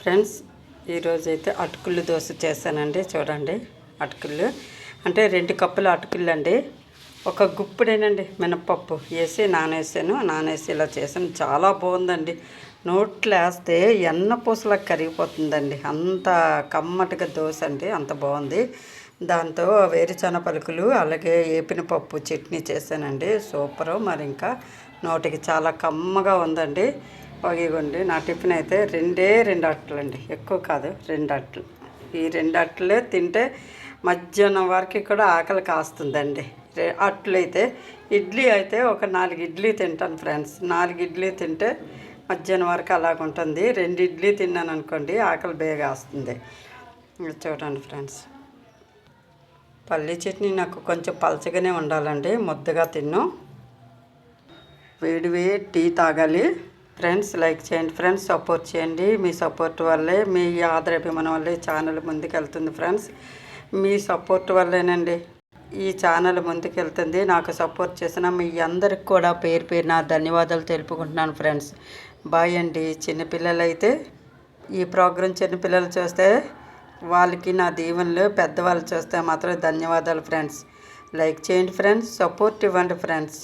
Friends ఈరోజైతే అటుకులు దోశ చేశానండి. చూడండి, అటుకులు అంటే 2 కప్పుల అటుకులు అండి. ఒక గుప్పుడేనండి మినపప్పు వేసి నానేసి ఇలా చేశాను. చాలా బాగుందండి. నోట్లో వేస్తే ఎన్న పూసలా కరిగిపోతుందండి. అంత కమ్మటిగా దోశ అండి, అంత బాగుంది. దాంతో వేరుశనగ పలుకులు అలాగే ఏపిన పప్పు చట్నీ చేశానండి. సూపరు. మరి ఇంకా నోటికి చాలా కమ్మగా ఉందండి. ఇగోండి నా టిఫిన్ అయితే 2 అట్లు అండి, ఎక్కువ కాదు, 2 అట్లు. ఈ 2 అట్లే తింటే మధ్యాహ్నం వరకు కూడా ఆకలి కాస్తుందండి. అట్లు అయితే ఇడ్లీ అయితే ఒక 4 ఇడ్లీ తింటాను ఫ్రెండ్స్. 4 ఇడ్లీ తింటే మధ్యాహ్నం వరకు అలాగుంటుంది. 2 ఇడ్లీ తిన్నాను అనుకోండి, ఆకలి బేగా వస్తుంది. చూడండి ఫ్రెండ్స్, పల్లీ చట్నీ నాకు కొంచెం పలచగానే ఉండాలండి, ముద్దగా తిన్ను. వేడి టీ తాగాలి. ఫ్రెండ్స్ లైక్ చేయండి ఫ్రెండ్స్, సపోర్ట్ చేయండి. మీ సపోర్ట్ వల్లే, మీ ఆదరాభిమానం వల్లే ఛానల్ ముందుకెళ్తుంది ఫ్రెండ్స్. మీ సపోర్ట్ వల్లేనండి ఈ ఛానల్ ముందుకెళ్తుంది. నాకు సపోర్ట్ చేసిన మీ అందరికి కూడా పేరు నా ధన్యవాదాలు తెలుపుకుంటున్నాను ఫ్రెండ్స్. బాయ్ అండి. చిన్నపిల్లలు అయితే ఈ ప్రోగ్రాం చిన్నపిల్లలు చూస్తే వాళ్ళకి నా దీవెనలు, పెద్దవాళ్ళు చూస్తే మాత్రం ధన్యవాదాలు ఫ్రెండ్స్. లైక్ చేయండి ఫ్రెండ్స్, సపోర్ట్ ఇవ్వండి ఫ్రెండ్స్.